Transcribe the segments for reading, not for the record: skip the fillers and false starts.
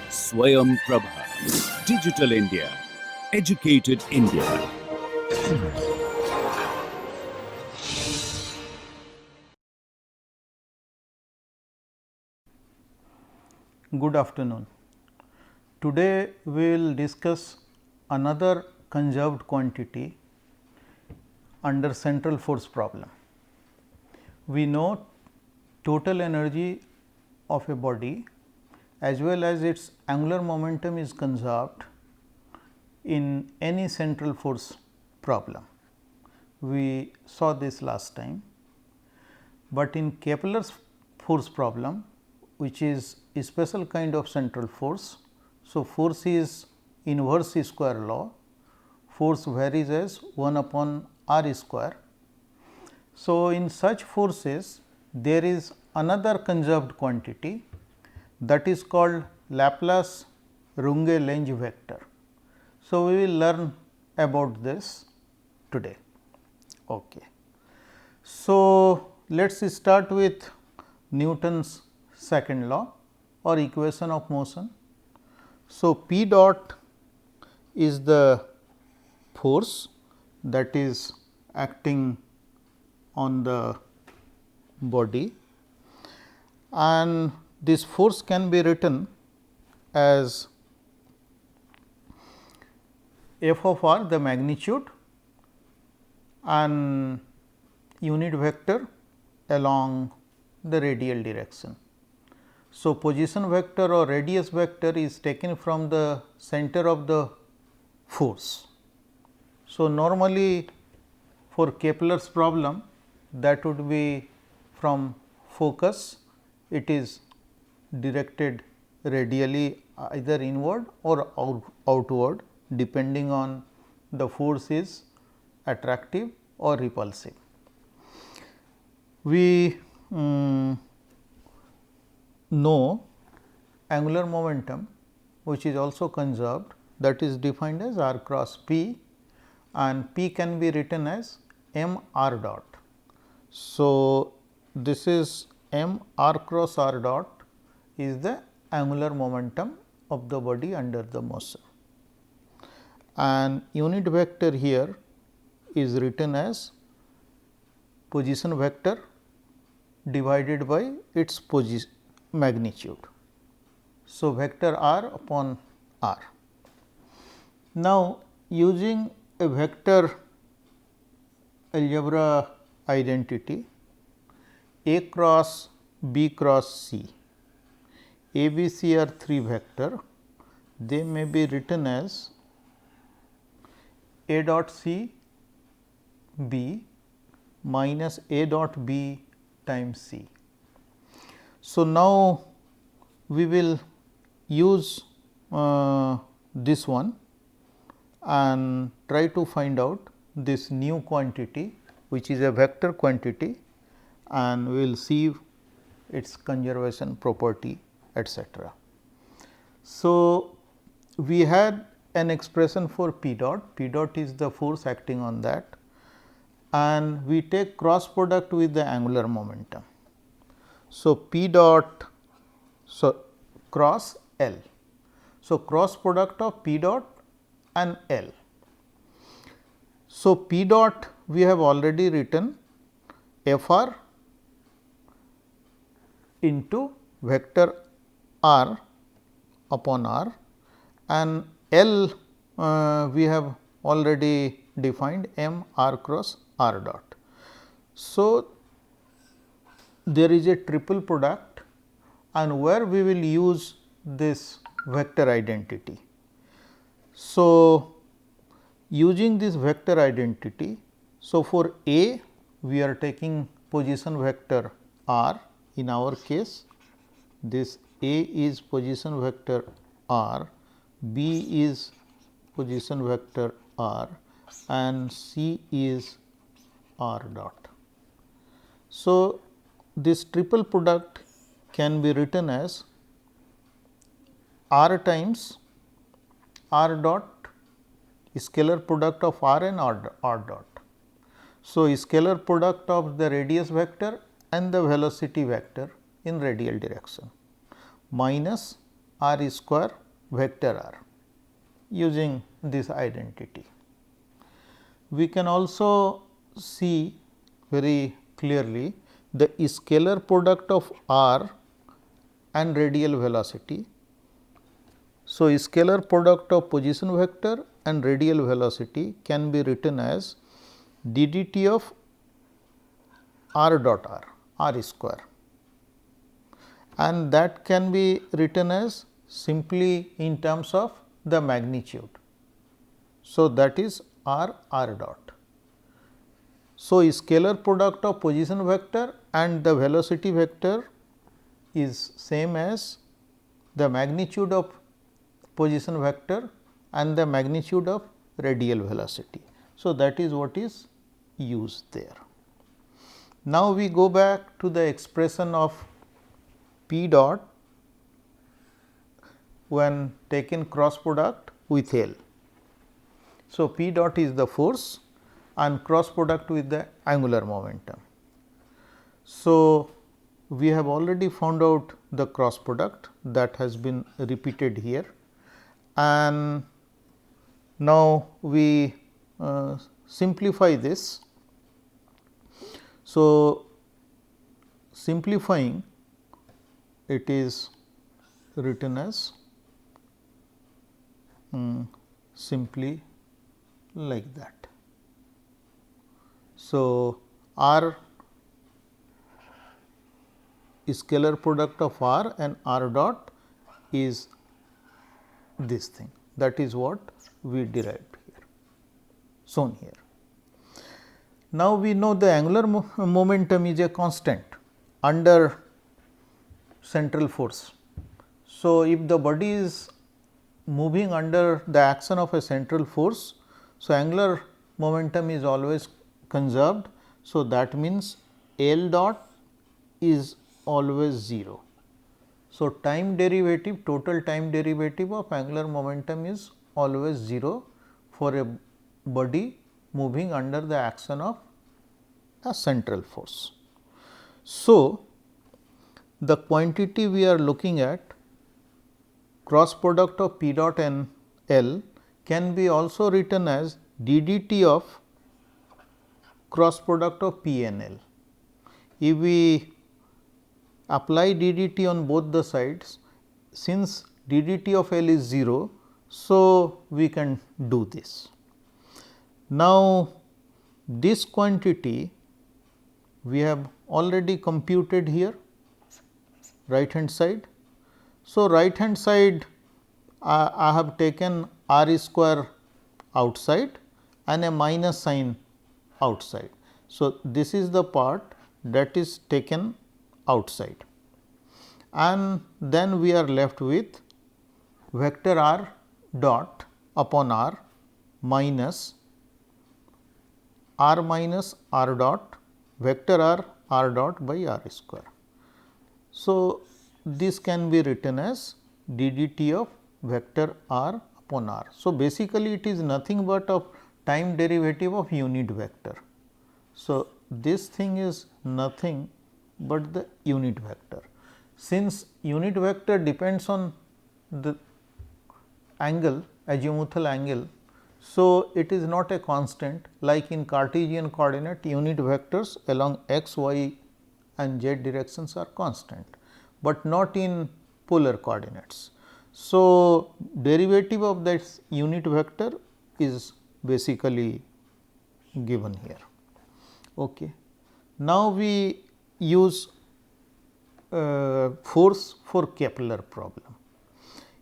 Swayam Prabha. Digital India. Educated India. Good afternoon. Today we will discuss another conserved quantity under central force problem. We know total energy of a body as well as its angular momentum is conserved in any central force problem. We saw this last time, but in Kepler's force problem, which is a special kind of central force. So, force is inverse square law, force varies as 1 upon r square. So, in such forces there is another conserved quantity that is called Laplace Runge-Lenz's vector. So, we will learn about this today. Okay. So, let us start with Newton's second law or equation of motion. So, P dot is the force that is acting on the body, and this force can be written as f of r, the magnitude, and unit vector along the radial direction. So, position vector or radius vector is taken from the center of the force. So, normally for Kepler's problem that would be from focus, it is directed radially either inward or outward depending on the force is attractive or repulsive. We know angular momentum, which is also conserved, that is defined as r cross p, and p can be written as m r dot. So, this is m r cross r dot is the angular momentum of the body under the motion, and unit vector here is written as position vector divided by its magnitude. So, vector r upon r. Now, using a vector algebra identity A cross B cross C, A, B, C are 3 vector, they may be written as A dot C B minus A dot B times C. So, now we will use this one and try to find out this new quantity, which is a vector quantity, and we will see its conservation property, etc. So, we had an expression for P dot, P dot is the force acting on that, and we take cross product with the angular momentum. So, P dot cross L. So, cross product of P dot and L. So, P dot we have already written F r into vector r upon r, and L we have already defined m r cross r dot. So, there is a triple product, and where we will use this vector identity. So, using this vector identity, so for A we are taking position vector r, in our case this A is position vector r, B is position vector r, and C is r dot. So, this triple product can be written as r times r dot scalar product of r and r dot. So, scalar product of the radius vector and the velocity vector in radial direction minus r square vector r using this identity. We can also see very clearly the scalar product of r and radial velocity. So, scalar product of position vector and radial velocity can be written as d dt of r dot r square, and that can be written as simply in terms of the magnitude. So, that is r dot. So, scalar product of position vector and the velocity vector is same as the magnitude of position vector and the magnitude of radial velocity. So, that is what is used there. Now, we go back to the expression of P dot when taken cross product with L. So, P dot is the force and cross product with the angular momentum. So, we have already found out the cross product that has been repeated here, and now we simplify this. So, simplifying it is written as simply like that. So, r scalar product of r and r dot is this thing, that is what we derived here, shown here. Now, we know the angular momentum is a constant under central force. So, if the body is moving under the action of a central force, so angular momentum is always conserved. So, that means L dot is always 0. So, time derivative, total time derivative of angular momentum is always 0 for a body moving under the action of a central force. So, the quantity we are looking at, cross product of P dot and L, can be also written as d dt of cross product of P and L. If we apply d dt on both the sides, since d dt of L is 0, so we can do this. Now, this quantity we have already computed here, right hand side. So, right hand side I have taken r square outside and a minus sign outside. So, this is the part that is taken outside, and then we are left with vector r dot upon r minus r dot vector r dot by r square. So, this can be written as d dt of vector r upon r. So, basically it is nothing but of time derivative of unit vector. So, this thing is nothing but the unit vector. Since unit vector depends on the angle, azimuthal angle, so it is not a constant like in Cartesian coordinate unit vectors along x, y and z directions are constant, but not in polar coordinates. So, derivative of that unit vector is basically given here. Okay. Now, we use force for Kepler problem.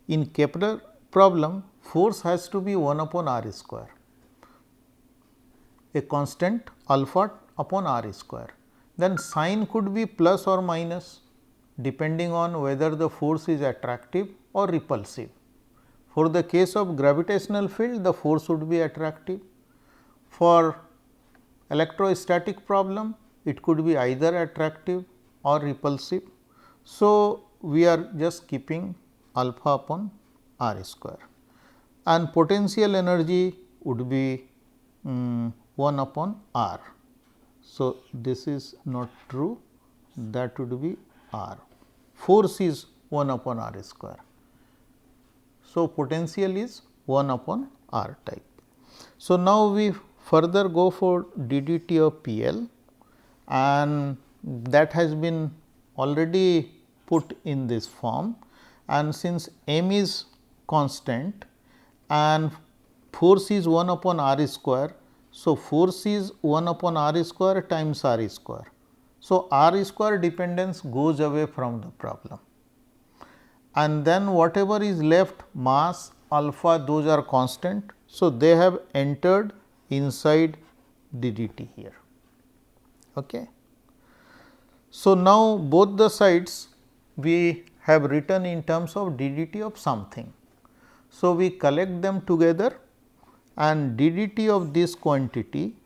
In Kepler problem, force has to be 1 upon r square, a constant alpha upon r square. Then sign could be plus or minus depending on whether the force is attractive or repulsive. For the case of gravitational field, the force would be attractive. For electrostatic problem, it could be either attractive or repulsive. So, we are just keeping alpha upon r square, and potential energy would be 1 upon r. So, this is not true, that would be r. Force is 1 upon r square. So, potential is 1 upon r type. So, now we further go for ddt of PL, and that has been already put in this form, and since m is constant and force is 1 upon r square. So, force is 1 upon r square times r square. So, r square dependence goes away from the problem, and then whatever is left, mass, alpha, those are constant. So, they have entered inside ddt here. Okay. So, now both the sides we have written in terms of ddt of something. So, we collect them together, and ddt of this quantity,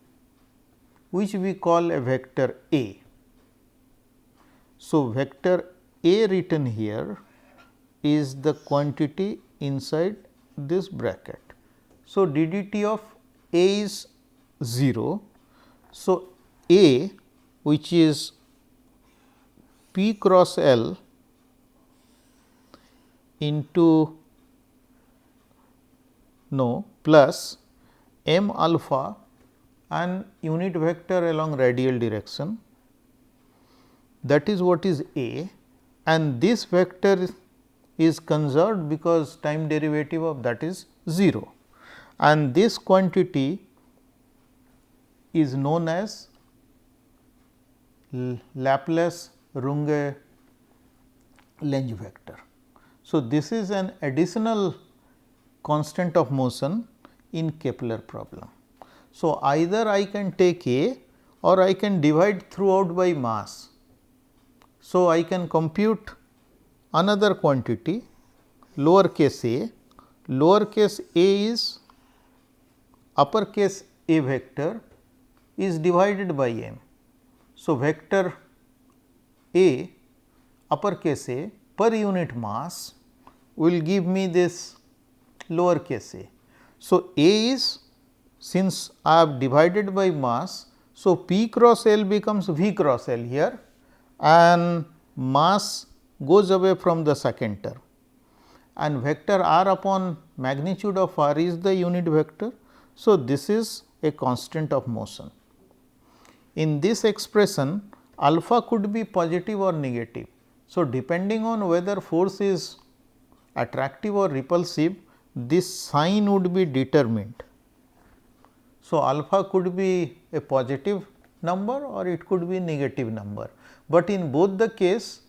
which we call a vector A. So, vector A written here is the quantity inside this bracket. So, ddt of A is 0. So, A, which is P cross L into plus m alpha and unit vector along radial direction, that is what is A, and this vector is conserved because time derivative of that is 0, and this quantity is known as Laplace-Runge Lens vector. So, this is an additional constant of motion in Kepler problem. So, either I can take A or I can divide throughout by mass. So, I can compute another quantity lowercase a. Lowercase a is uppercase A vector is divided by m. So, vector A uppercase A per unit mass will give me this lowercase a. So, A is, since I have divided by mass, so P cross L becomes V cross L here, and mass goes away from the second term, and vector r upon magnitude of r is the unit vector. So, this is a constant of motion. In this expression, alpha could be positive or negative. So, depending on whether force is attractive or repulsive, this sign would be determined. So, alpha could be a positive number or it could be negative number, but in both the case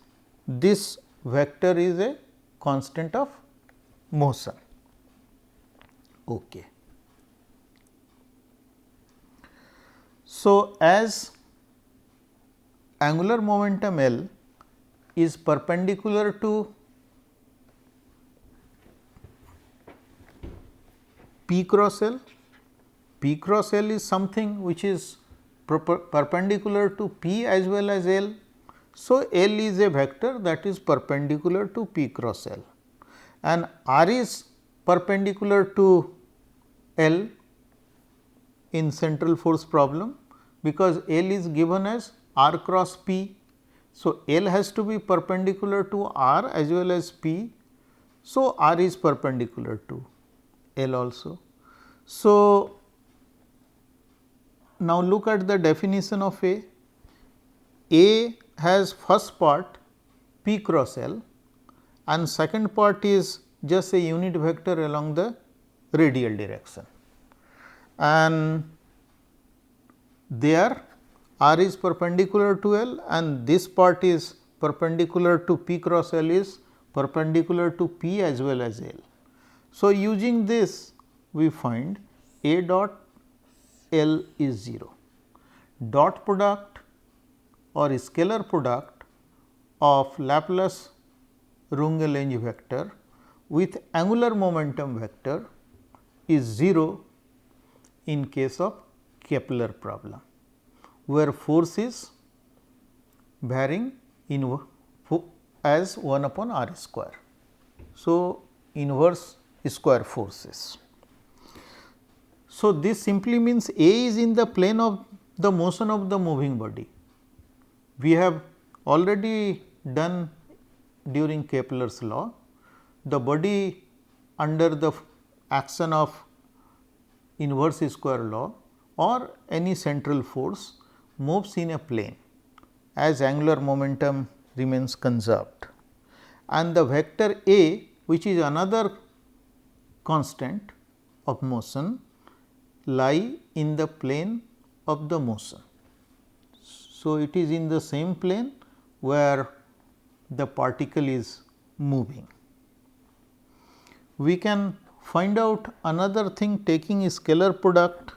this vector is a constant of motion. Okay. So, as angular momentum L is perpendicular to P cross L. P cross L is something which is perpendicular to P as well as L. So, L is a vector that is perpendicular to P cross L, and R is perpendicular to L in central force problem, because L is given as R cross P. So, L has to be perpendicular to R as well as P. So, R is perpendicular to L also. So, now look at the definition of A. A has first part P cross L and second part is just a unit vector along the radial direction, and there R is perpendicular to L and this part is perpendicular to P cross L is perpendicular to P as well as L. So, using this we find A dot L is 0. Dot product or scalar product of Laplace-Runge Lens vector with angular momentum vector is 0 in case of Kepler problem, where force is varying in as 1 upon r square. So, inverse square forces. So, this simply means A is in the plane of the motion of the moving body. We have already done during Kepler's law, the body under the action of inverse square law or any central force moves in a plane as angular momentum remains conserved, and the vector A, which is another constant of motion, lie in the plane of the motion. So, it is in the same plane where the particle is moving. We can find out another thing taking a scalar product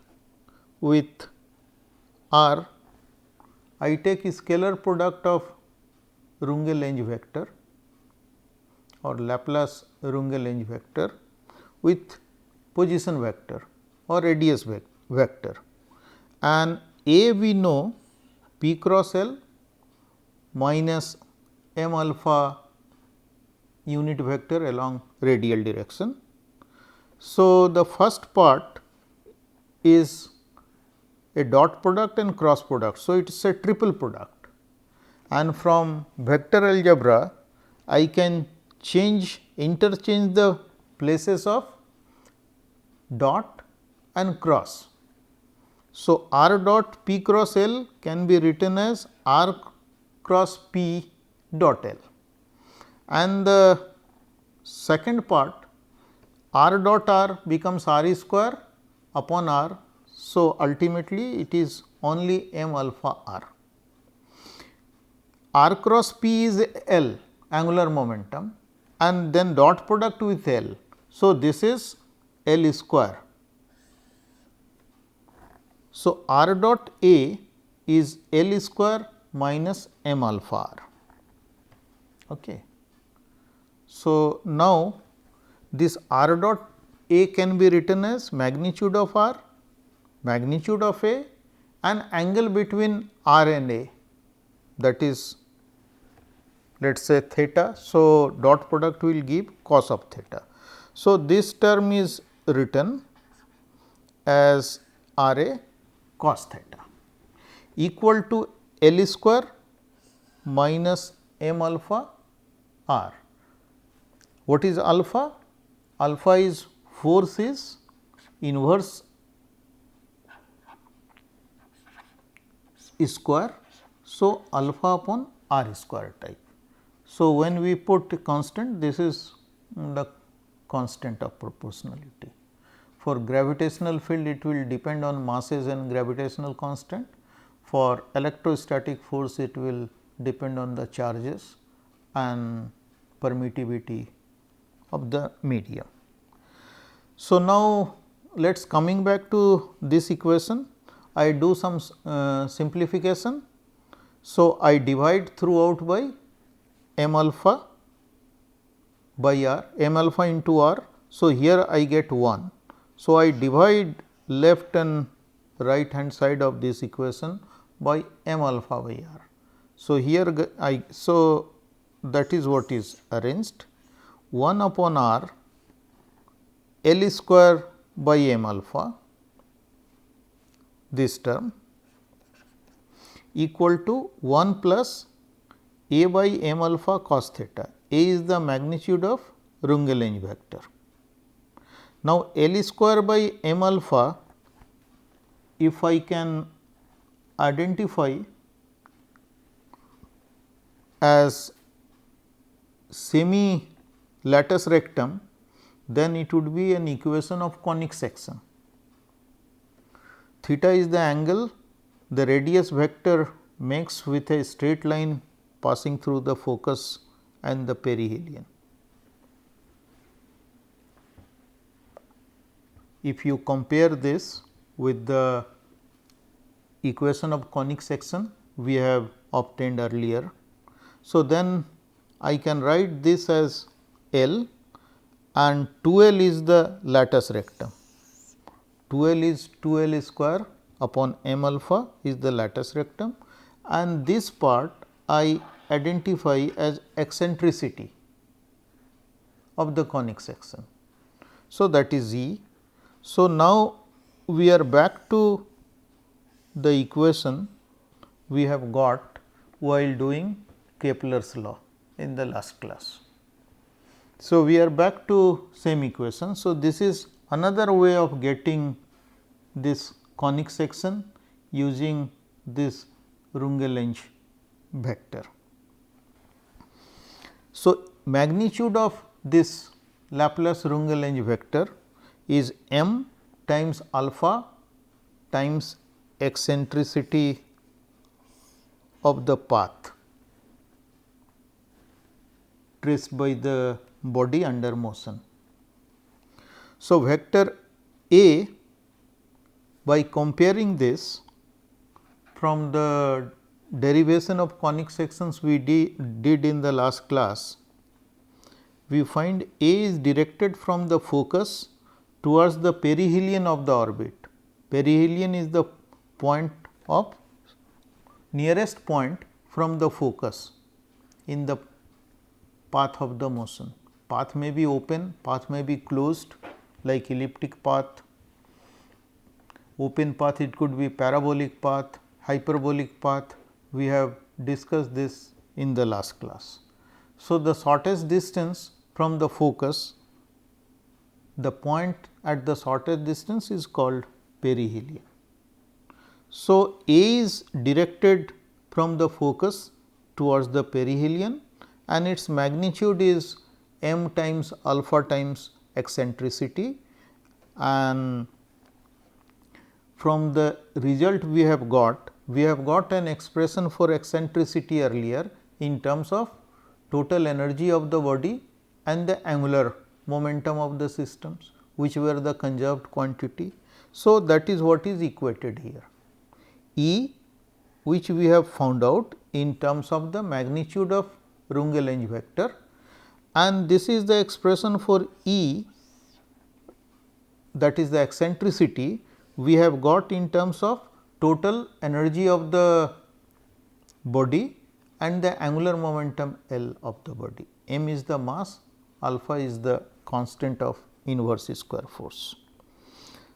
with R. I take a scalar product of Runge-Lenz vector or Laplace Runge-Lenz vector with position vector or radius vector, and A we know p cross L minus m alpha unit vector along radial direction. So, the first part is a dot product and cross product. So, it is a triple product, and from vector algebra I can interchange the places of dot and cross. So, r dot p cross L can be written as r cross p dot L, and the second part r dot r becomes r square upon r. So, ultimately it is only m alpha r. R cross p is L angular momentum and then dot product with L. So, this is L square. So, r dot A is L square minus m alpha r. Okay. So, now this r dot A can be written as magnitude of r, magnitude of A, and angle between r and A, that is let us say theta. So, dot product will give cos of theta. So, this term is written as r A cos theta equal to L square minus m alpha r. What is alpha? Alpha is force is inverse square. So, alpha upon r square type. So, when we put a constant, this is the constant of proportionality. For gravitational field, it will depend on masses and gravitational constant. For electrostatic force, it will depend on the charges and permittivity of the medium. So, now let us coming back to this equation, I do some simplification. So, I divide throughout by m alpha by r, m alpha into r. So, here I get 1. So, I divide left and right hand side of this equation by m alpha by r. So, here that is what is arranged 1 upon r L square by m alpha, this term equal to 1 plus A by m alpha cos theta. A is the magnitude of Runge-Lenz vector. Now, L square by m alpha, if I can identify as semi latus rectum, then it would be an equation of conic section. Theta is the angle the radius vector makes with a straight line passing through the focus and the perihelion. If you compare this with the equation of conic section we have obtained earlier. So, then I can write this as L and 2L is the latus rectum. 2L is 2L square upon m alpha is the latus rectum, and this part I identify as eccentricity of the conic section. So, that is E. So, now we are back to the equation we have got while doing Kepler's law in the last class. So, we are back to same equation. So, this is another way of getting this conic section using this Runge-Lenz vector. So, magnitude of this Laplace Runge-Lenz vector is m times alpha times eccentricity of the path traced by the body under motion. So, vector A, by comparing this from the derivation of conic sections we did in the last class, we find A is directed from the focus towards the perihelion of the orbit. Perihelion is the point of nearest point from the focus in the path of the motion. Path may be open, path may be closed like elliptic path, open path it could be parabolic path, hyperbolic path, we have discussed this in the last class. So, the shortest distance from the focus, the point at the shortest distance is called perihelion. So, A is directed from the focus towards the perihelion and its magnitude is m times alpha times eccentricity, and from the result we have got an expression for eccentricity earlier in terms of total energy of the body and the angular momentum of the systems, which were the conserved quantity. So, that is what is equated here. E, which we have found out in terms of the magnitude of Runge-Lenz vector, and this is the expression for E, that is the eccentricity we have got in terms of total energy of the body and the angular momentum L of the body. M is the mass, alpha is the constant of inverse square force.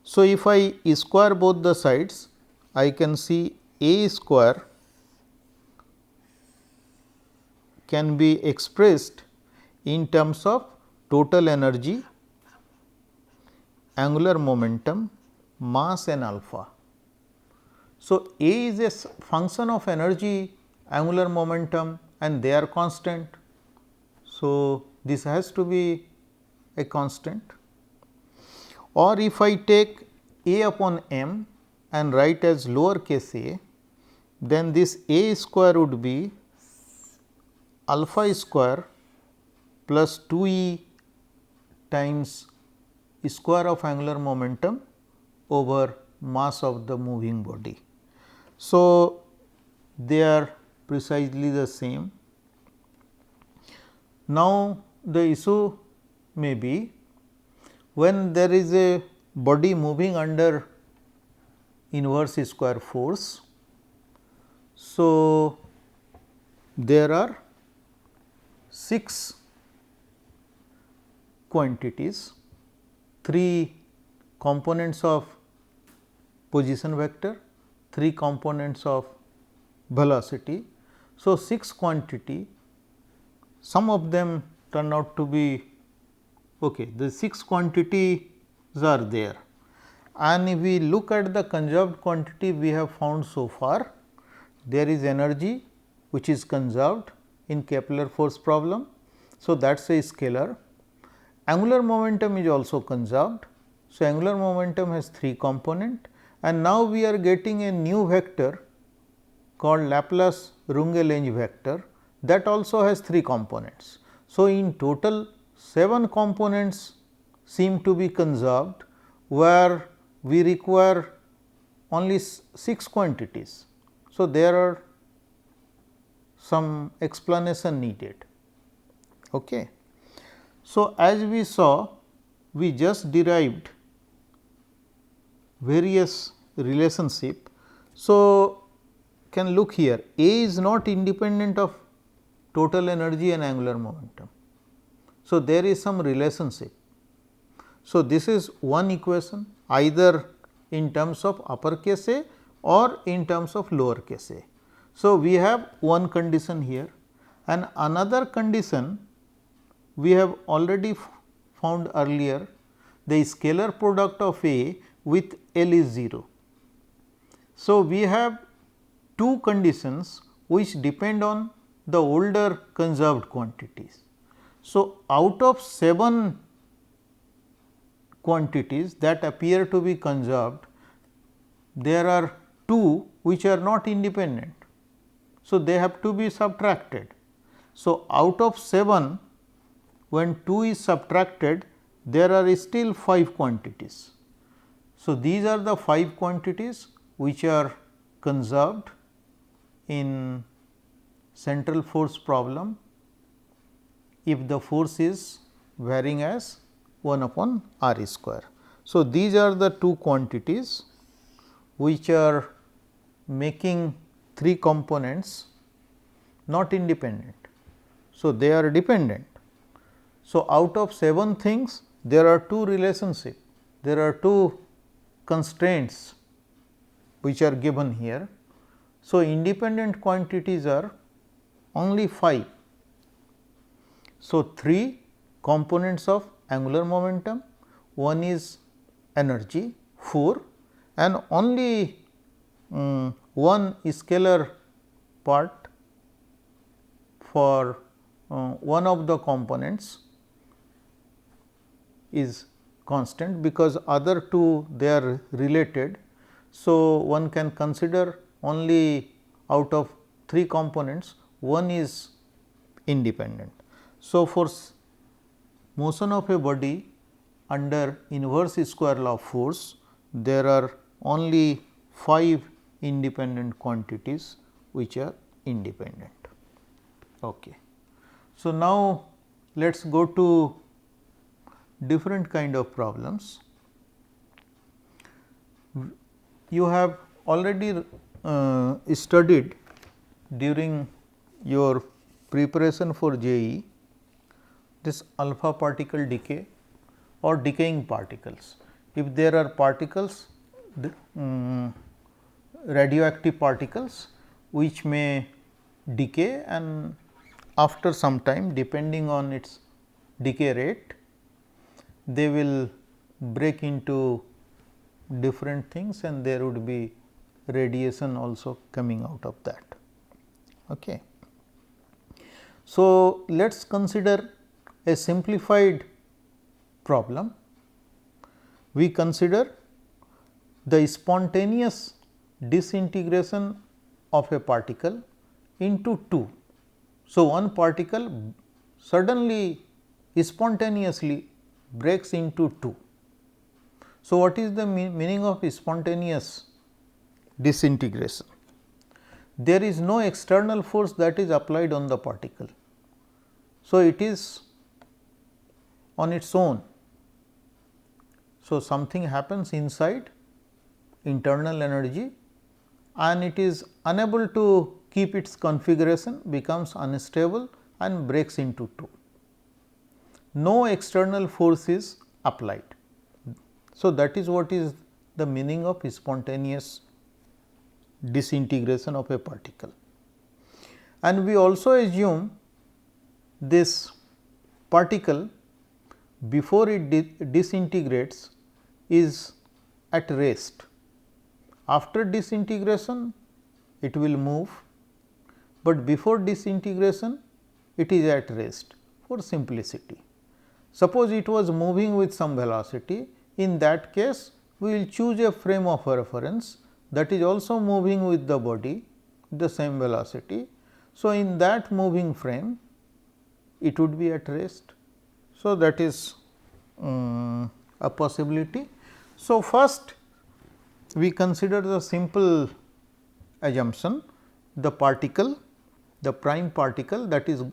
So, if I square both the sides, I can see A square can be expressed in terms of total energy, angular momentum, mass and alpha. So, A is a function of energy, angular momentum and they are constant. So, this has to be a constant, or if I take A upon m and write as lowercase a, then this A square would be alpha square plus 2e times square of angular momentum over mass of the moving body. So, they are precisely the same. Now, the issue may be when there is a body moving under inverse square force. So, there are 6 quantities, 3 components of position vector, 3 components of velocity. So, 6 quantity, some of them turn out to be okay. The 6 quantities are there, and if we look at the conserved quantity we have found so far, there is energy which is conserved in Kepler force problem. So, that is a scalar. Angular momentum is also conserved. So, angular momentum has 3 component, and now we are getting a new vector called Laplace Runge-Lenz vector, that also has 3 components. So, in total 7 components seem to be conserved, where we require only 6 quantities. So, there are some explanation needed. Okay. So, as we saw, we just derived various relationship. So, can look here, A is not independent of total energy and angular momentum. So, there is some relationship. So, this is one equation, either in terms of uppercase A or in terms of lowercase a. So, we have one condition here, and another condition we have already found earlier, the scalar product of A with L is 0. So, we have two conditions which depend on the older conserved quantities. So, out of 7 quantities that appear to be conserved, there are 2 which are not independent. So, they have to be subtracted. So, out of 7, when 2 is subtracted, there are still 5 quantities. So, these are the 5 quantities which are conserved in central force problem if the force is varying as 1 upon r square. So, these are the 2 quantities which are making 3 components not independent. So, they are dependent. So, out of 7 things, there are 2 relationships, there are 2 constraints which are given here. So, independent quantities are only 5. So, 3 components of angular momentum, one is energy 4, and only one scalar part for one of the components is constant, because other 2 they are related. So, one can consider only out of 3 components, one is independent. So, for motion of a body under inverse square law of force, there are only 5 independent quantities which are independent. Okay. So, now let us go to different kind of problems. You have already studied during your preparation for JEE this alpha particle decay or decaying particles. If there are particles, radioactive particles which may decay, and after some time depending on its decay rate, they will break into different things and there would be radiation also coming out of that. Okay. So, let us consider a simplified problem. We consider the spontaneous disintegration of a particle into 2. So, one particle suddenly spontaneously breaks into 2. So, what is the meaning of spontaneous disintegration? There is no external force that is applied on the particle. So, it is on its own. So, something happens inside, internal energy, and it is unable to keep its configuration, becomes unstable and breaks into 2. No external force is applied. So, that is what is the meaning of spontaneous disintegration of a particle. And we also assume this particle, before it disintegrates, is at rest. After disintegration it will move, but before disintegration it is at rest for simplicity. Suppose it was moving with some velocity, in that case we will choose a frame of reference that is also moving with the body the same velocity. So, in that moving frame it would be at rest. So, that is a possibility. So, first we consider the simple assumption, the particle, the prime particle that is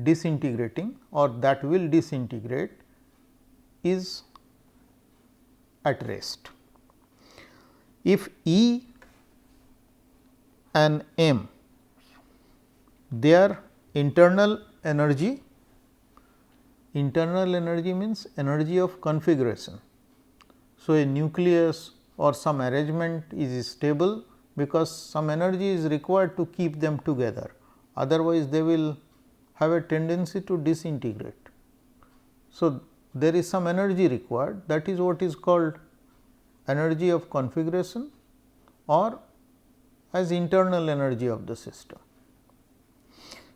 disintegrating or that will disintegrate is at rest. If E and M, their internal energy means energy of configuration. So, a nucleus or some arrangement is stable, because some energy is required to keep them together, otherwise they will have a tendency to disintegrate. So, there is some energy required, that is what is called energy of configuration or as internal energy of the system.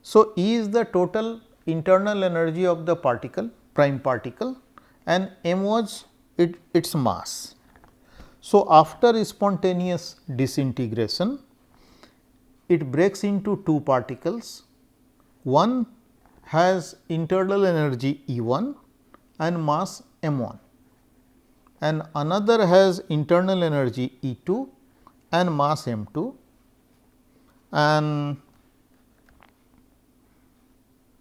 So, E is the total internal energy of the particle, prime particle, and m was its mass. So, after spontaneous disintegration, it breaks into two particles. One has internal energy E 1 and mass m 1, and another has internal energy E 2 and mass m 2, and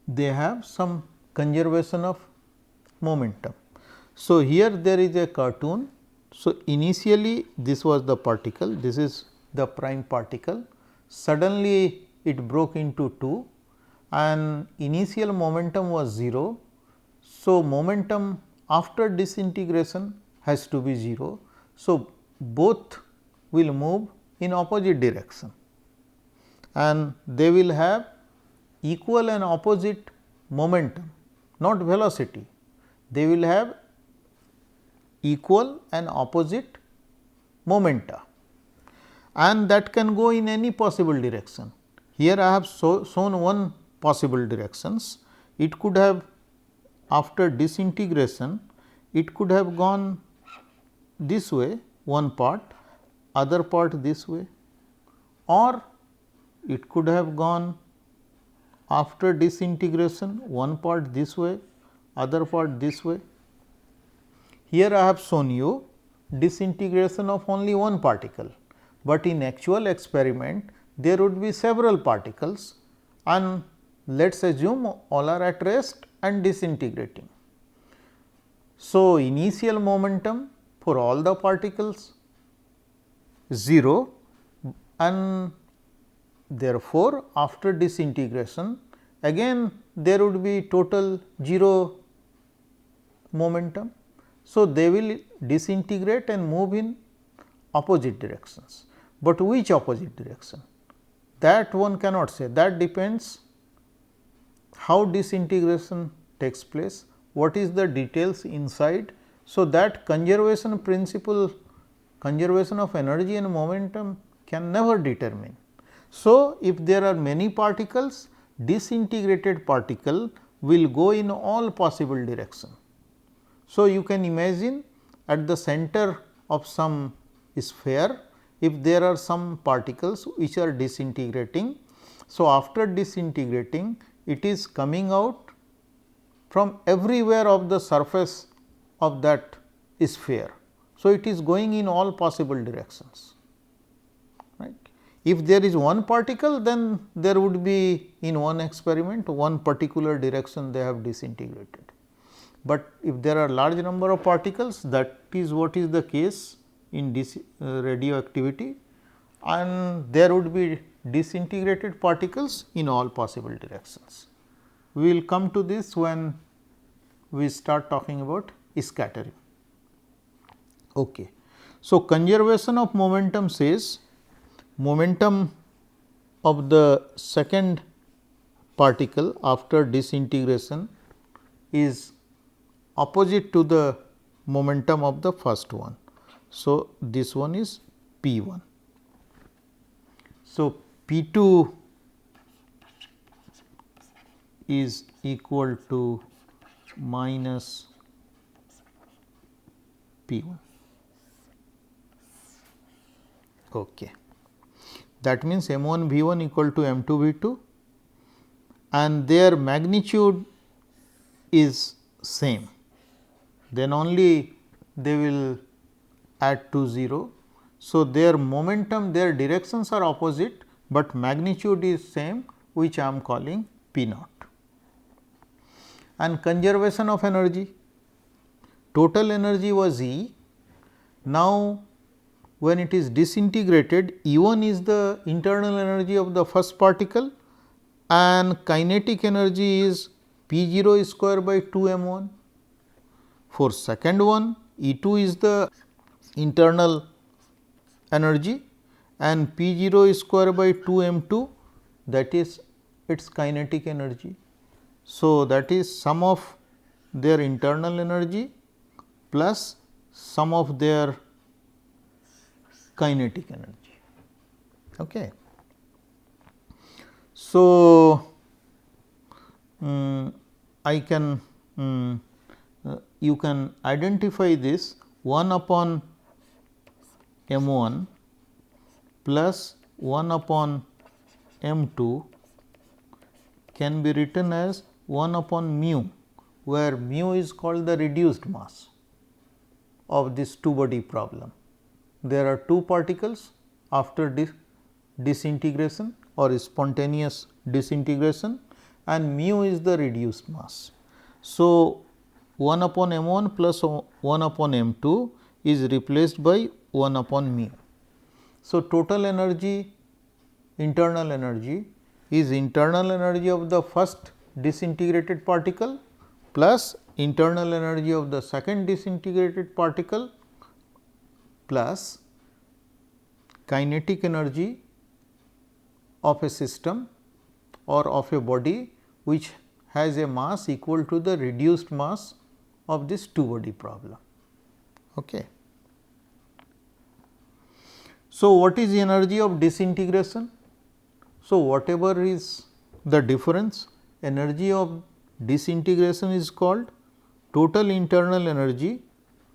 they have some conservation of momentum. So, here there is a cartoon. So, initially this was the particle, this is the prime particle, suddenly it broke into two and initial momentum was 0. So, momentum after disintegration has to be 0. So, both will move in opposite direction and they will have equal and opposite momentum, not velocity. They will have equal and opposite momenta, and that can go in any possible direction. Here I have shown one possible directions. It could have, after disintegration, it could have gone this way, one part, other part this way, or it could have gone after disintegration, one part this way, other part this way. Here I have shown you disintegration of only one particle, but in actual experiment there would be several particles, and let us assume all are at rest and disintegrating. So, initial momentum for all the particles 0, and therefore, after disintegration again there would be total 0 momentum. So, they will disintegrate and move in opposite directions, but which opposite direction, that one cannot say, that depends how disintegration takes place, what is the details inside. So, that conservation principle, conservation of energy and momentum can never determine. So, if there are many particles, disintegrated particle will go in all possible directions. So, you can imagine at the center of some sphere, if there are some particles which are disintegrating. So, after disintegrating, it is coming out from everywhere of the surface of that sphere. So, it is going in all possible directions, right. If there is one particle, then there would be in one experiment one particular direction they have disintegrated. But if there are large number of particles, that is what is the case in radioactivity, and there would be disintegrated particles in all possible directions. We will come to this when we start talking about scattering. Okay. So, conservation of momentum says momentum of the second particle after disintegration is opposite to the momentum of the first one. So, this one is P 1. So, P 2 is equal to minus P 1. Okay. That means m 1 V 1 equal to m 2 V 2, and their magnitude is same, then only they will add to 0. So, their momentum, their directions are opposite, but magnitude is same, which I am calling P naught. And conservation of energy, total energy was E. Now, when it is disintegrated, E 1 is the internal energy of the first particle, and kinetic energy is P 0 square by 2 m 1. For second one, E 2 is the internal energy, and P 0 square by 2 m 2, that is its kinetic energy. So, that is sum of their internal energy plus sum of their kinetic energy. Okay. So, I can you can identify this 1 upon m 1 plus 1 upon m 2 can be written as 1 upon mu, where mu is called the reduced mass of this two body problem. There are two particles after disintegration or spontaneous disintegration, and mu is the reduced mass. So, 1 upon m 1 plus 1 upon m 2 is replaced by 1 upon mu. So, total energy, internal energy is internal energy of the first disintegrated particle plus internal energy of the second disintegrated particle plus kinetic energy of a system or of a body which has a mass equal to the reduced mass of this two body problem. Okay. So, what is the energy of disintegration? So, whatever is the difference, energy of disintegration is called total internal energy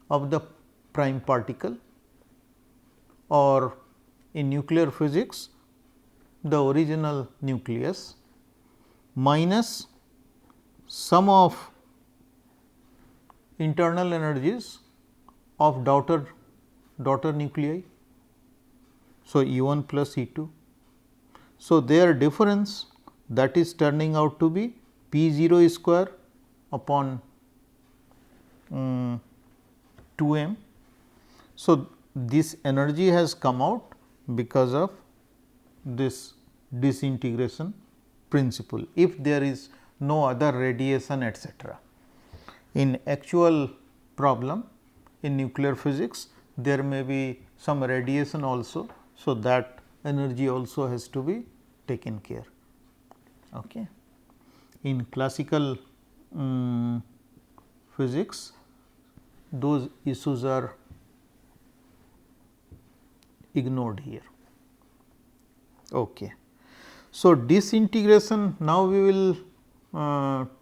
of the prime particle, or in nuclear physics the original nucleus, minus sum of internal energies of daughter nuclei. So, E 1 plus E 2. So, their difference, that is turning out to be P 0 square upon 2 m. So, this energy has come out because of this disintegration principle, if there is no other radiation etcetera. In actual problem in nuclear physics, there may be some radiation also. So, that energy also has to be taken care. Okay. In classical physics, those issues are ignored here. Okay. So, disintegration, now we will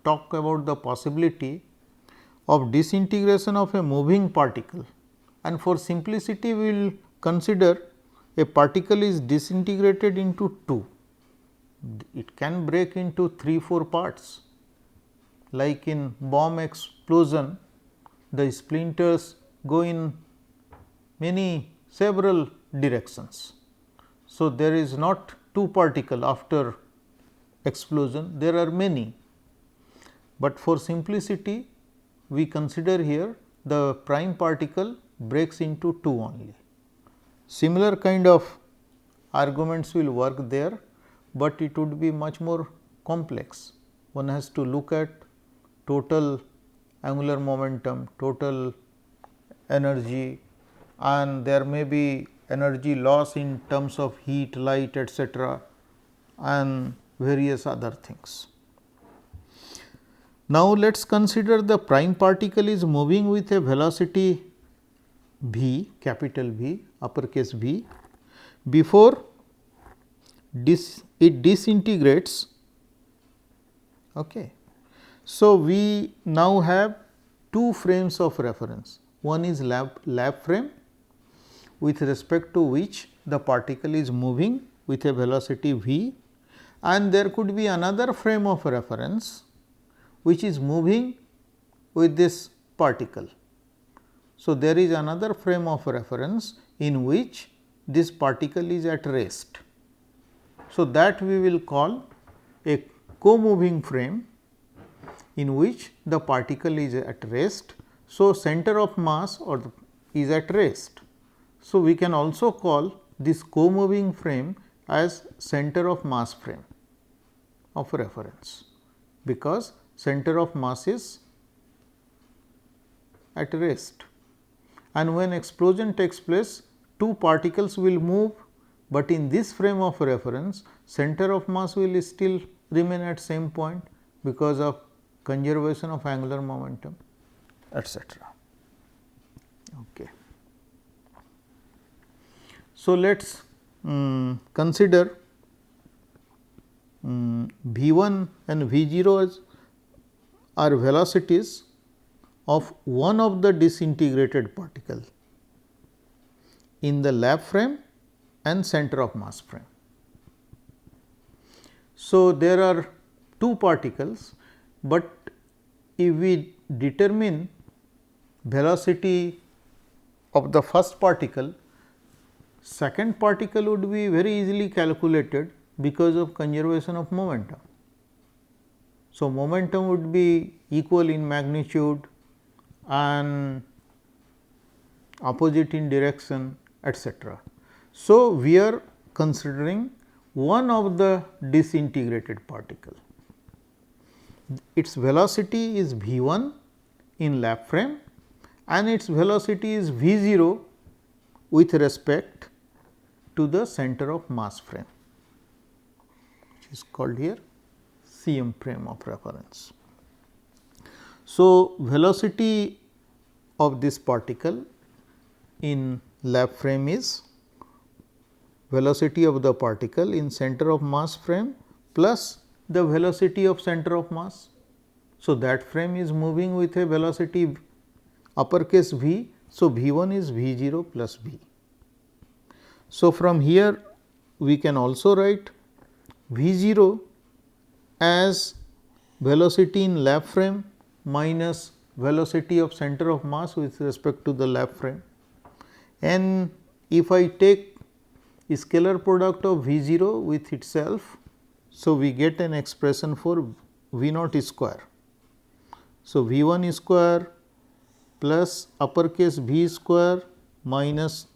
talk about the possibility of disintegration of a moving particle, and for simplicity we will consider a particle is disintegrated into two. It can break into 3-4 parts, like in bomb explosion the splinters go in several directions. So, there is not two particle after explosion, there are many, but for simplicity we consider here the prime particle breaks into two only. Similar kind of arguments will work there, but it would be much more complex. One has to look at total angular momentum, total energy, and there may be energy loss in terms of heat, light etcetera, and various other things. Now, let us consider the prime particle is moving with a velocity v, capital V, uppercase V, before it disintegrates. Okay. So, we now have two frames of reference. One is lab frame, with respect to which the particle is moving with a velocity v, and there could be another frame of reference which is moving with this particle. So, there is another frame of reference in which this particle is at rest. So, that we will call a co-moving frame in which the particle is at rest. So, center of mass is at rest. So, we can also call this co-moving frame as center of mass frame of reference, because center of mass is at rest, and when explosion takes place two particles will move, but in this frame of reference center of mass will still remain at same point because of conservation of angular momentum, etc. Okay. So, let us consider v 1 and v 0 are velocities of one of the disintegrated particle in the lab frame and center of mass frame. So, there are two particles, but if we determine velocity of the first particle, second particle would be very easily calculated because of conservation of momentum. So, momentum would be equal in magnitude and opposite in direction, etc. So, we are considering one of the disintegrated particle. Its velocity is v 1 in lab frame and its velocity is v 0 with respect to the center of mass frame, which is called here CM frame of reference. So, velocity of this particle in lab frame is velocity of the particle in center of mass frame plus the velocity of center of mass. So, that frame is moving with a velocity uppercase v. So, v 1 is v 0 plus v. So, from here we can also write v 0 as velocity in lab frame minus velocity of center of mass with respect to the lab frame. And if I take scalar product of v 0 with itself, so we get an expression for v naught square. So, v 1 square plus uppercase v square minus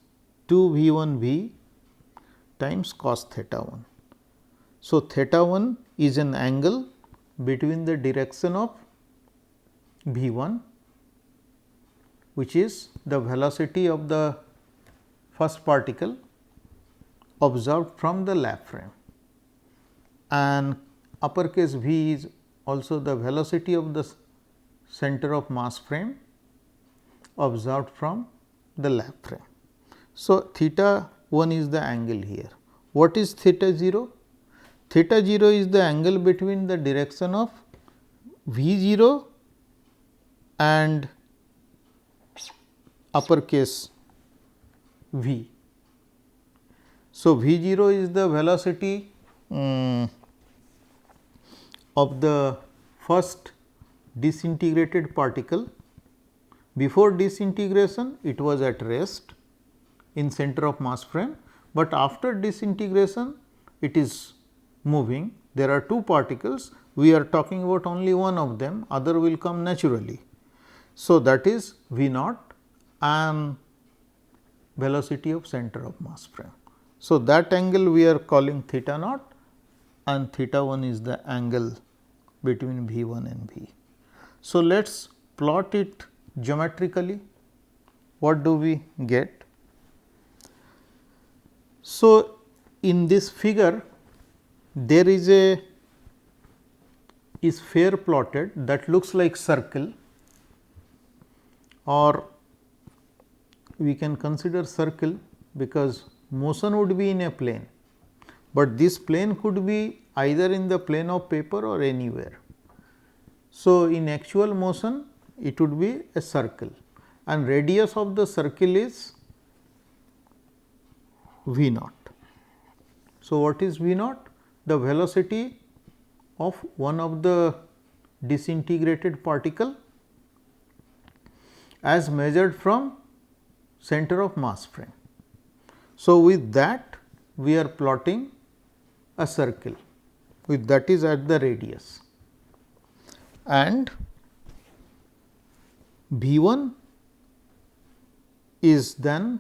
2 v 1 v times cos theta 1. So, theta 1 is an angle between the direction of v 1, which is the velocity of the first particle observed from the lab frame, and uppercase v is also the velocity of the center of mass frame observed from the lab frame. So, theta 1 is the angle here. What is theta 0? Theta 0 is the angle between the direction of v 0 and uppercase v. So, v 0 is the velocity of the first disintegrated particle. Before disintegration it was at rest in center of mass frame, but after disintegration it is moving. There are two particles, we are talking about only one of them, other will come naturally. So, that is v naught and velocity of center of mass frame. So, that angle we are calling theta naught and theta 1 is the angle between v 1 and v. So, let us plot it geometrically. What do we get? So, in this figure there is a sphere plotted that looks like circle, or we can consider circle because motion would be in a plane, but this plane could be either in the plane of paper or anywhere. So, in actual motion it would be a circle and radius of the circle is v naught. So, what is v naught? The velocity of one of the disintegrated particle as measured from center of mass frame. So, with that we are plotting a circle with that is at the radius, and v 1 is then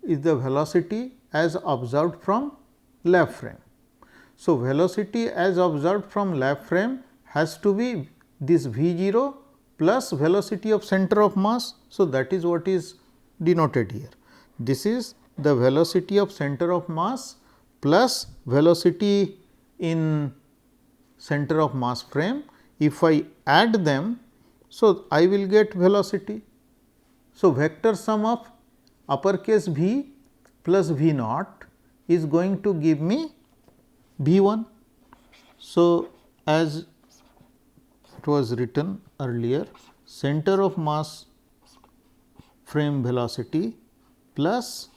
is the velocity as observed from lab frame. So, velocity as observed from lab frame has to be this v 0 plus velocity of center of mass. So, that is what is denoted here. This is the velocity of center of mass plus velocity in center of mass frame. If I add them, so I will get velocity. So, vector sum of uppercase V plus V naught is going to give me V 1. So, as it was written earlier, center of mass frame velocity plus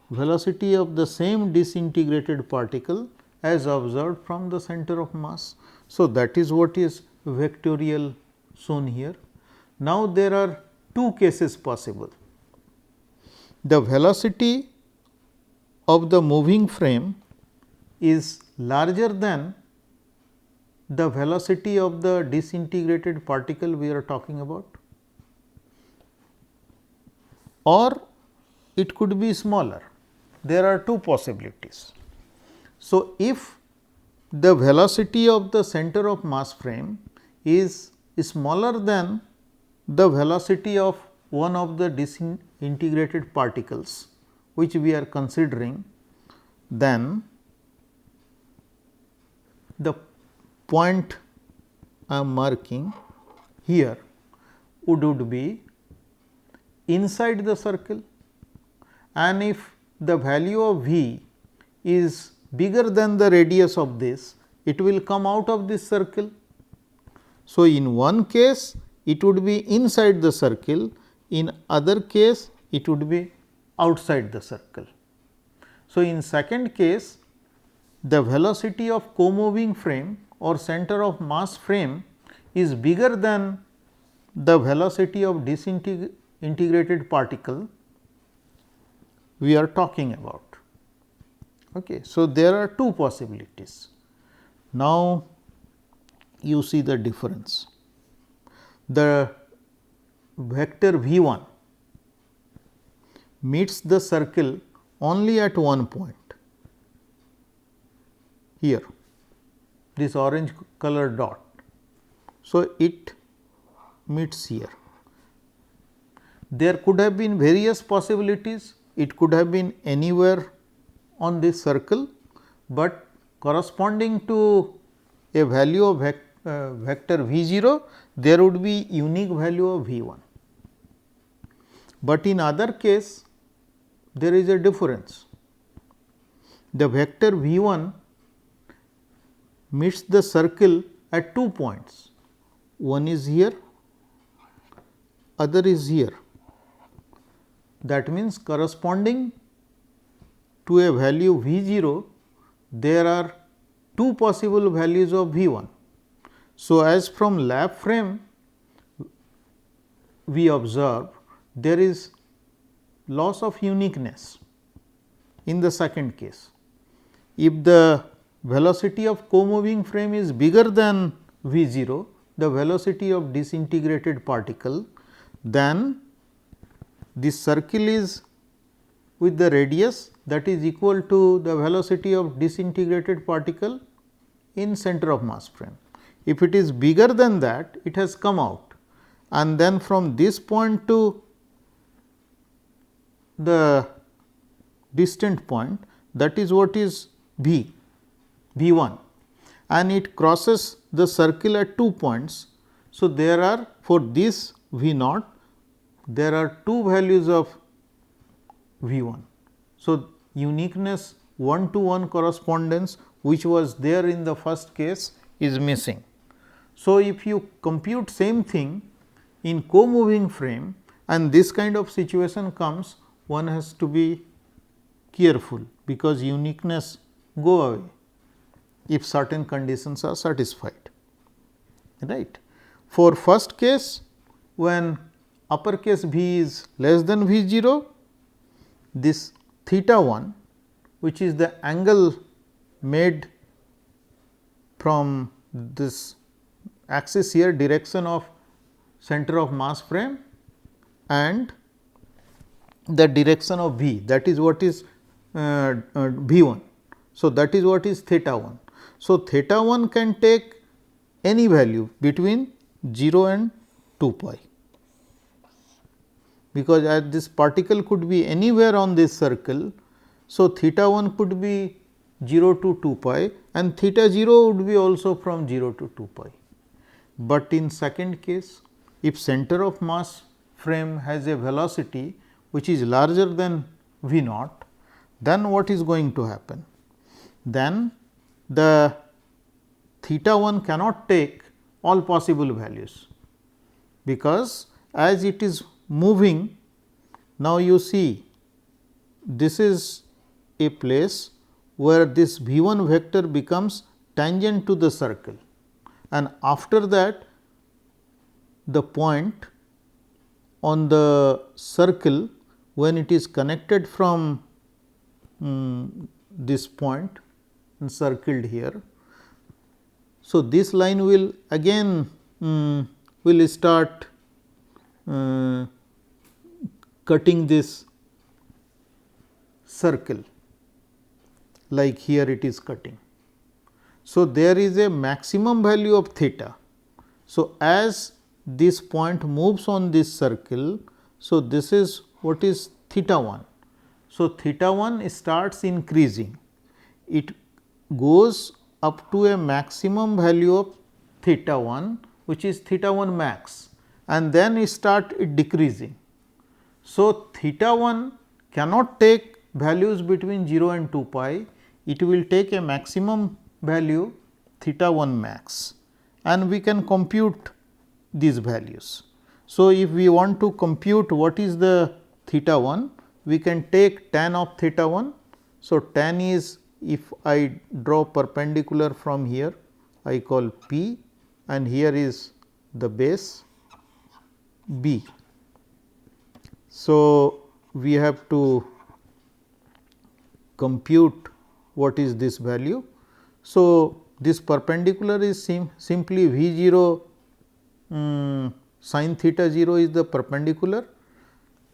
velocity of the same disintegrated particle as observed from the center of mass. So, that is what is vectorial shown here. Now, there are two cases possible. The velocity of the moving frame is larger than the velocity of the disintegrated particle we are talking about, or it could be smaller. There are two possibilities. So, if the velocity of the center of mass frame is smaller than the velocity of one of the disintegrated particles which we are considering, then the point I am marking here would be inside the circle, and if the value of V is bigger than the radius of this, it will come out of this circle. So, in one case it would be inside the circle, in other case it would be outside the circle. So, in second case, the velocity of co-moving frame or center of mass frame is bigger than the velocity of disintegrated particle we are talking about. Okay. So, there are two possibilities. Now, you see the difference. The vector V 1 meets the circle only at one point here, this orange color dot. So, it meets here. There could have been various possibilities, it could have been anywhere on this circle, but corresponding to a value of vector V 0, there would be unique value of V 1. But in other case, there is a difference. The vector V 1 meets the circle at 2 points, one is here, other is here. That means, corresponding to a value V 0, there are two possible values of V 1. So, as from lab frame we observe there is loss of uniqueness in the second case. If the velocity of co-moving frame is bigger than V 0, the velocity of disintegrated particle, then this circle is with the radius that is equal to the velocity of disintegrated particle in center of mass frame. If it is bigger than that, it has come out, and then from this point to the distant point, that is what is V 1, and it crosses the circle at 2 points. So, there are for this V naught, there are two values of V 1. So, uniqueness 1-to-1 correspondence which was there in the first case is missing. So, if you compute same thing in co-moving frame and this kind of situation comes, one has to be careful, because uniqueness go away if certain conditions are satisfied, right. For first case, when uppercase V is less than V 0, this theta 1, which is the angle made from this axis here, direction of center of mass frame and the direction of V, that is what is V 1. So, that is what is theta 1. So, theta 1 can take any value between 0 and 2 pi. because as this particle could be anywhere on this circle. So, theta 1 could be 0 to 2 pi and theta 0 would be also from 0 to 2 pi. But in second case, if center of mass frame has a velocity which is larger than v naught, then what is going to happen? Then the theta 1 cannot take all possible values, because as it is moving, now you see this is a place where this v 1 vector becomes tangent to the circle, and after that the point on the circle, when it is connected from this point encircled here. So, this line will again will start cutting this circle, like here it is cutting. So, there is a maximum value of theta. So, as this point moves on this circle, so this is what is theta 1. So, theta 1 starts increasing, it goes up to a maximum value of theta 1, which is theta 1 max, and then it start decreasing. So, theta 1 cannot take values between 0 and 2 pi, it will take a maximum value theta 1 max, and we can compute these values. So, if we want to compute what is the theta 1, we can take tan of theta 1. So, tan is, if I draw perpendicular from here, I call P, and here is the base B. So, we have to compute what is this value. So, this perpendicular is simply V 0 sin theta 0 is the perpendicular,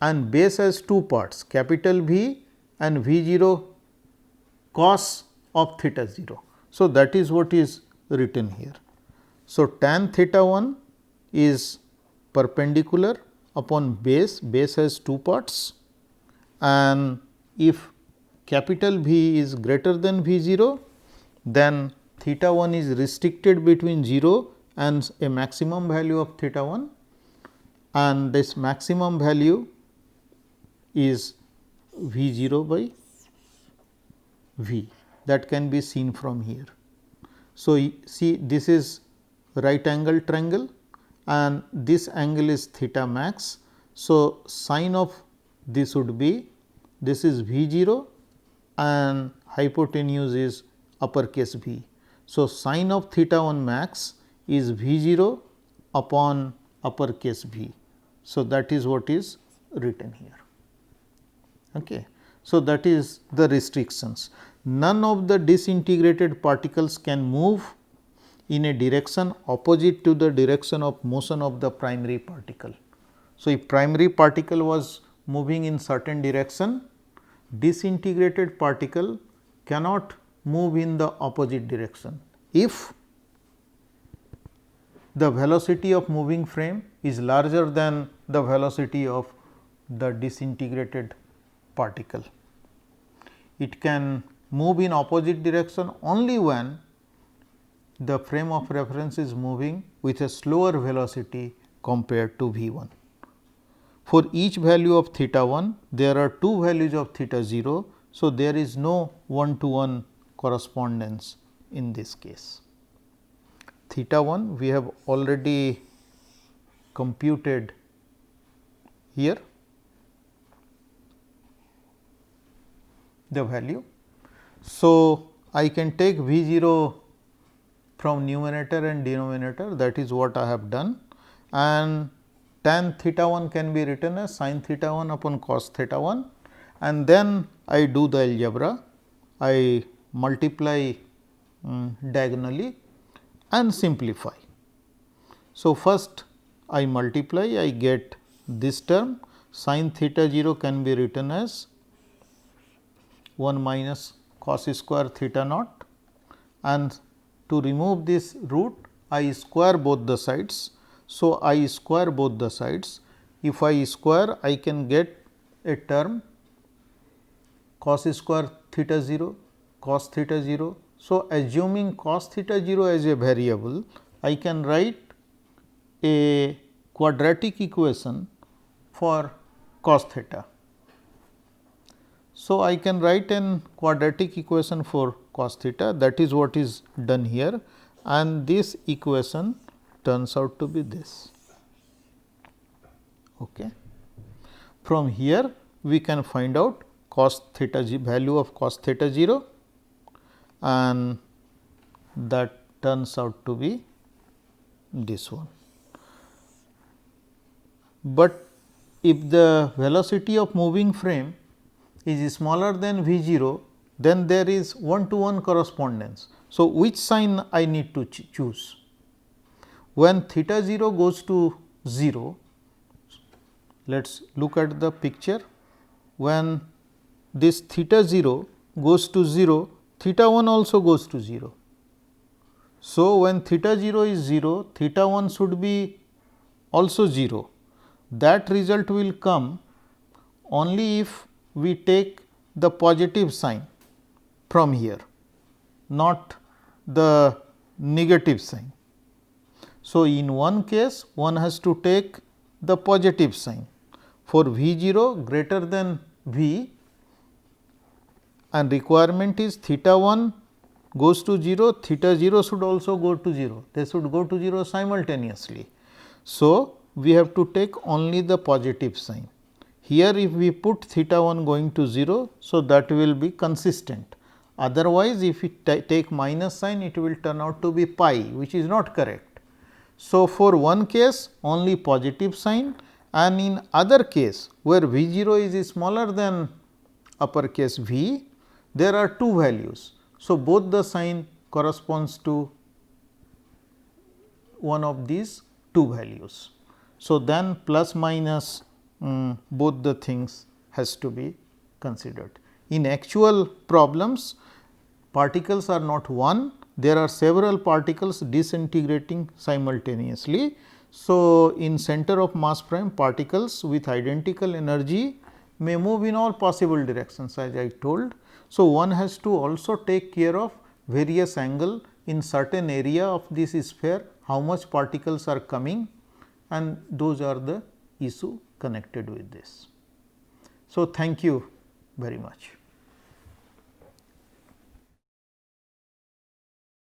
and base has two parts, capital V and V 0 cos of theta 0. So, that is what is written here. So, tan theta 1 is perpendicular upon base, base has two parts, and if capital V is greater than V 0, then theta 1 is restricted between 0 and a maximum value of theta 1, and this maximum value is V 0 by V, that can be seen from here. So, see this is right angle triangle and this angle is theta max. So, sine of this would be, this is V 0 and hypotenuse is uppercase V. So, sine of theta 1 max is V 0 upon uppercase V. So, that is what is written here. Okay. So, that is the restrictions. None of the disintegrated particles can move in a direction opposite to the direction of motion of the primary particle. So, if primary particle was moving in certain direction, disintegrated particle cannot move in the opposite direction, if the velocity of moving frame is larger than the velocity of the disintegrated particle. It can move in opposite direction only when the frame of reference is moving with a slower velocity compared to V 1. For each value of theta 1, there are two values of theta 0. So, there is no 1-to-1 correspondence in this case. Theta 1 we have already computed here the value. So, I can take V 0 from numerator and denominator, that is what I have done, and tan theta 1 can be written as sin theta 1 upon cos theta 1, and then I do the algebra, I multiply diagonally and simplify. So, first I multiply, I get this term, sin theta 0 can be written as 1 minus cos square theta naught, and to remove this root I square both the sides. So, I square both the sides. if I square, I can get a term cos square theta 0, cos theta 0. So, assuming cos theta 0 as a variable, I can write a quadratic equation for cos theta. So, I can write an quadratic equation for cos theta, that is what is done here, and this equation turns out to be this. Okay. From here we can find out cos theta value of cos theta 0, and that turns out to be this one. But if the velocity of moving frame is smaller than V 0, then there is 1-to-1 correspondence. So, which sign I need to choose? When theta 0 goes to 0, let us look at the picture. When this theta 0 goes to 0, theta 1 also goes to 0. So, when theta 0 is 0, theta 1 should be also 0. That result will come only if we take the positive sign from here, not the negative sign. So, in one case one has to take the positive sign. For V 0 greater than V, and requirement is theta 1 goes to 0, theta 0 should also go to 0, they should go to 0 simultaneously. So, we have to take only the positive sign. Here if we put theta 1 going to 0, so that will be consistent. Otherwise, if we take minus sign, it will turn out to be pi, which is not correct. So, for one case only positive sign, and in other case where V 0 is smaller than uppercase V, there are two values. So, both the sign corresponds to one of these two values. So, then plus minus both the things has to be considered. In actual problems, particles are not one, there are several particles disintegrating simultaneously. So, in center of mass prime, particles with identical energy may move in all possible directions, as I told. So, one has to also take care of various angle in certain area of this sphere, how much particles are coming, and those are the issue connected with this. So, thank you very much.